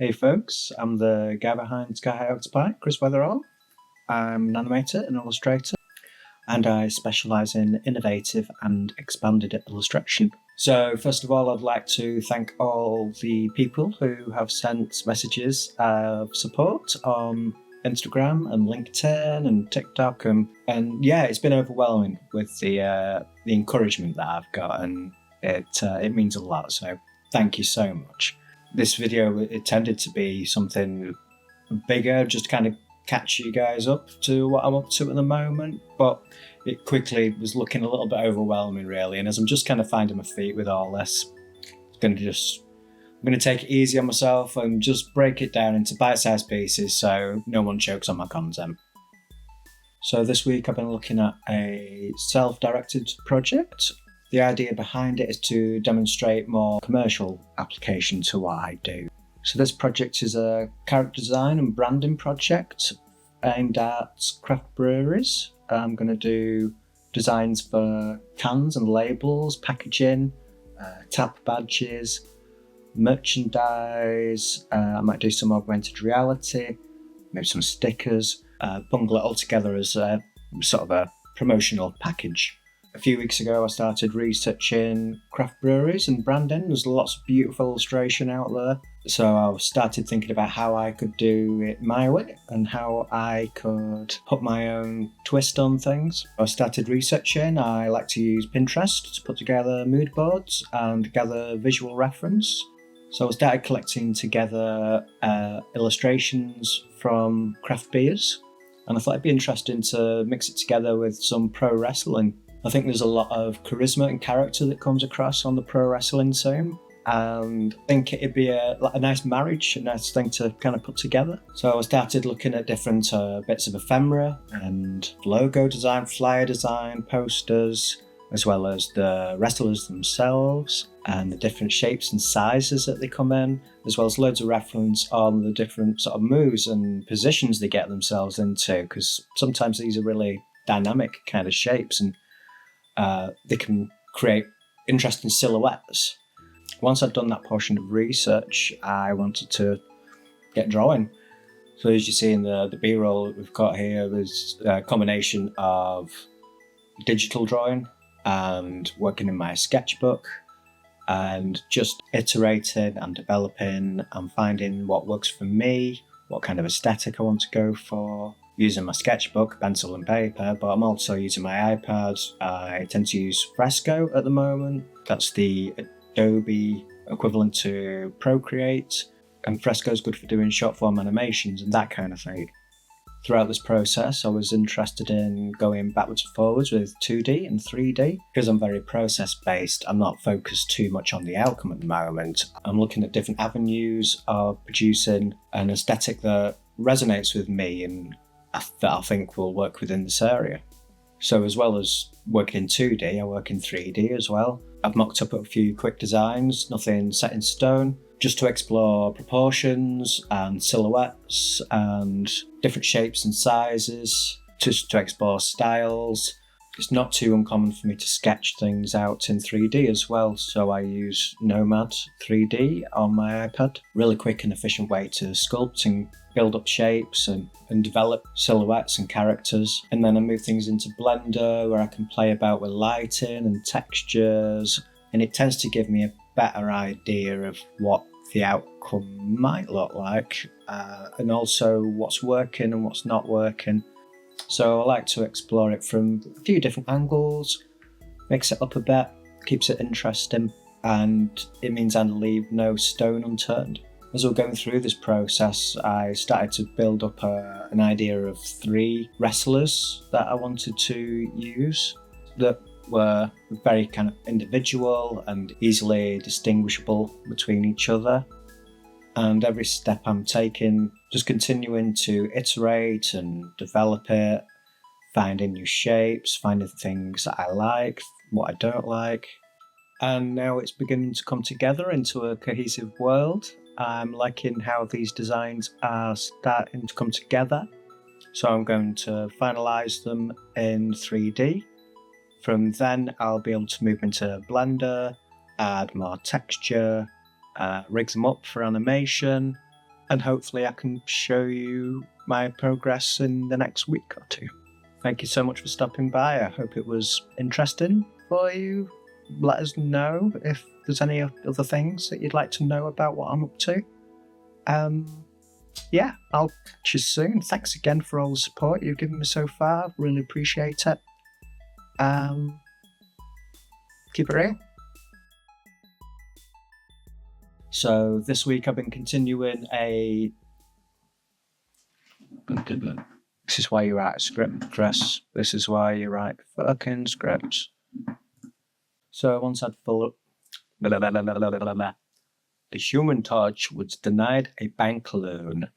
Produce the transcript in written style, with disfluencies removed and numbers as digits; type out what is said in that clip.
Hey folks, I'm the guy behind Sky High Octopi, Kris Weatherall. I'm an animator and illustrator, and I specialise in innovative and expanded illustration. So first of all, I'd like to thank all the people who have sent messages of support on Instagram and LinkedIn and TikTok, and yeah, it's been overwhelming with the encouragement that I've got, and it means a lot. So thank you so much. This video, it tended to be something bigger, just to kind of catch you guys up to what I'm up to at the moment, but it quickly was looking a little bit overwhelming really, and as I'm just kind of finding my feet with all this, I'm going to take it easy on myself and just break it down into bite-sized pieces so no one chokes on my content. So this week I've been looking at a self-directed project. The idea behind it is to demonstrate more commercial application to what I do. So this project is a character design and branding project aimed at craft breweries. I'm going to do designs for cans and labels, packaging, tap badges, merchandise. I might do some augmented reality, maybe some stickers, bundle it all together as a sort of a promotional package. A few weeks ago I started researching craft breweries and branding. There's lots of beautiful illustration out there. So I started thinking about how I could do it my way and how I could put my own twist on things. I started researching. I like to use Pinterest to put together mood boards and gather visual reference. So I started collecting together illustrations from craft beers, and I thought it'd be interesting to mix it together with some pro wrestling. I think there's a lot of charisma and character that comes across on the pro wrestling scene, and I think it'd be a nice marriage, a nice thing to kind of put together. So I started looking at different bits of ephemera and logo design, flyer design, posters, as well as the wrestlers themselves and the different shapes and sizes that they come in, as well as loads of reference on the different sort of moves and positions they get themselves into, because sometimes these are really dynamic kind of shapes and they can create interesting silhouettes. Once I'd done that portion of research, I wanted to get drawing. So as you see in the B-roll that we've got here, there's a combination of digital drawing and working in my sketchbook and just iterating and developing and finding what works for me, what kind of aesthetic I want to go for, using my sketchbook, pencil and paper, but I'm also using my iPad. I tend to use Fresco at the moment. That's the Adobe equivalent to Procreate, and Fresco is good for doing short form animations and that kind of thing. Throughout this process, I was interested in going backwards and forwards with 2D and 3D. Because I'm very process based, I'm not focused too much on the outcome at the moment. I'm looking at different avenues of producing an aesthetic that resonates with me and that I think will work within this area. So as well as working in 2D, I work in 3D as well. I've mocked up a few quick designs, nothing set in stone, just to explore proportions and silhouettes and different shapes and sizes, just to explore styles. It's not too uncommon for me to sketch things out in 3D as well, so I use Nomad 3D on my iPad. Really quick and efficient way to sculpt and build up shapes and develop silhouettes and characters. And then I move things into Blender where I can play about with lighting and textures, and it tends to give me a better idea of what the outcome might look like, and also what's working and what's not working. So I like to explore it from a few different angles, mix it up a bit, keeps it interesting, and it means I leave no stone unturned. As we were going through this process, I started to build up an idea of 3 wrestlers that I wanted to use that were very kind of individual and easily distinguishable between each other. And every step I'm taking, just continuing to iterate and develop it, finding new shapes, finding things that I like, what I don't like. And now it's beginning to come together into a cohesive world. I'm liking how these designs are starting to come together. So I'm going to finalise them in 3D. From then I'll be able to move into Blender, add more texture, rig them up for animation, and hopefully I can show you my progress in the next week or two. Thank you so much for stopping by. I hope it was interesting for you. Let us know if there's any other things that you'd like to know about what I'm up to. Yeah, I'll catch you soon. Thanks again for all the support you've given me so far. Really appreciate it. Keep it real. So this week I've been continuing a... This is why you write a script, Kris. This is why you write fucking scripts. So once I'd full... The Human Torch was denied a bank loan.